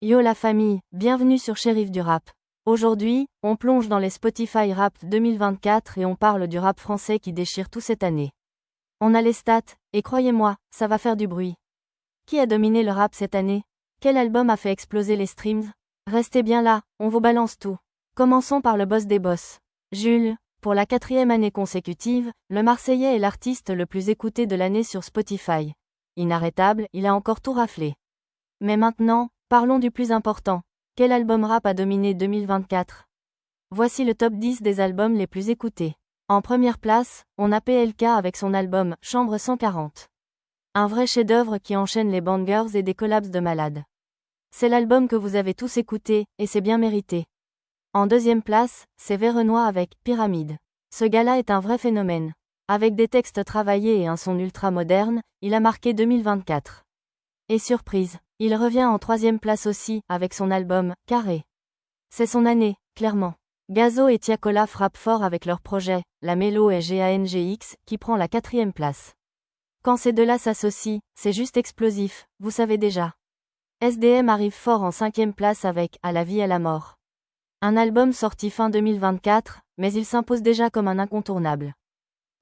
Yo la famille, bienvenue sur Shérif du Rap. Aujourd'hui, on plonge dans les Spotify Rap 2024 et on parle du rap français qui déchire tout cette année. On a les stats, et croyez-moi, ça va faire du bruit. Qui a dominé le rap cette année? Quel album a fait exploser les streams? Restez bien là, on vous balance tout. Commençons par le boss des boss. Jules, pour la 4e année consécutive, le Marseillais est l'artiste le plus écouté de l'année sur Spotify. Inarrêtable, il a encore tout raflé. Mais maintenant, parlons du plus important. Quel album rap a dominé 2024? Voici le top 10 des albums les plus écoutés. En première place, on a PLK avec son album Chambre 140. Un vrai chef-d'œuvre qui enchaîne les bangers et des collabs de malades. C'est l'album que vous avez tous écouté, et c'est bien mérité. En deuxième place, c'est Verenois avec Pyramide. Ce gars-là est un vrai phénomène. Avec des textes travaillés et un son ultra moderne, il a marqué 2024. Et surprise, il revient en troisième place aussi, avec son album Carré. C'est son année, clairement. Gazo et Tiakola frappent fort avec leur projet, La Mélo et GANGX, qui prend la 4e place. Quand ces deux-là s'associent, c'est juste explosif, vous savez déjà. SDM arrive fort en 5e place avec À la vie à la mort. Un album sorti fin 2024, mais il s'impose déjà comme un incontournable.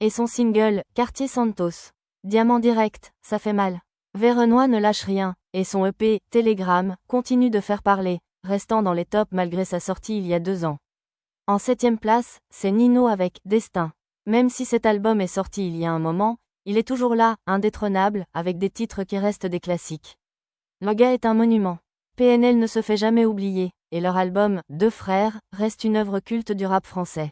Et son single, Quartier Santos. Diamant direct, ça fait mal. Verenois ne lâche rien, et son EP, Telegram, continue de faire parler, restant dans les tops malgré sa sortie il y a 2 ans. En 7e place, c'est Nino avec Destin. Même si cet album est sorti il y a un moment, il est toujours là, indétrônable, avec des titres qui restent des classiques. Le gars est un monument. PNL ne se fait jamais oublier, et leur album, Deux frères, reste une œuvre culte du rap français.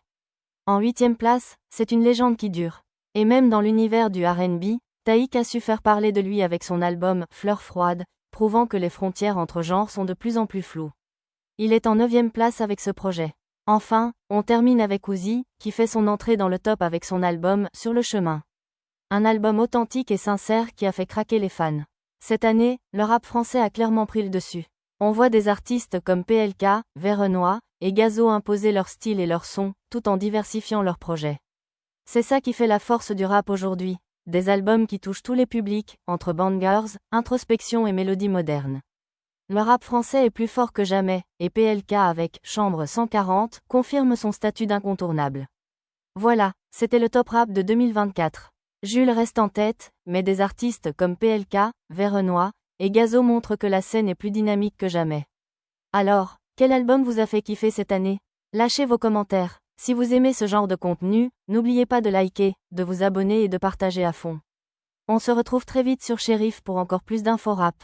En 8e place, c'est une légende qui dure. Et même dans l'univers du R&B, Taïk a su faire parler de lui avec son album Fleurs froides, prouvant que les frontières entre genres sont de plus en plus floues. Il est en 9e place avec ce projet. Enfin, on termine avec Uzi, qui fait son entrée dans le top avec son album Sur le chemin. Un album authentique et sincère qui a fait craquer les fans. Cette année, le rap français a clairement pris le dessus. On voit des artistes comme PLK, Verenois et Gazo imposer leur style et leur son, tout en diversifiant leurs projets. C'est ça qui fait la force du rap aujourd'hui. Des albums qui touchent tous les publics, entre bangers, introspection et mélodies modernes. Le rap français est plus fort que jamais, et PLK avec Chambre 140 confirme son statut d'incontournable. Voilà, c'était le top rap de 2024. Jules reste en tête, mais des artistes comme PLK, Verenois et Gazo montrent que la scène est plus dynamique que jamais. Alors, quel album vous a fait kiffer cette année? Lâchez vos commentaires. Si vous aimez ce genre de contenu, n'oubliez pas de liker, de vous abonner et de partager à fond. On se retrouve très vite sur Shérif pour encore plus d'infos rap.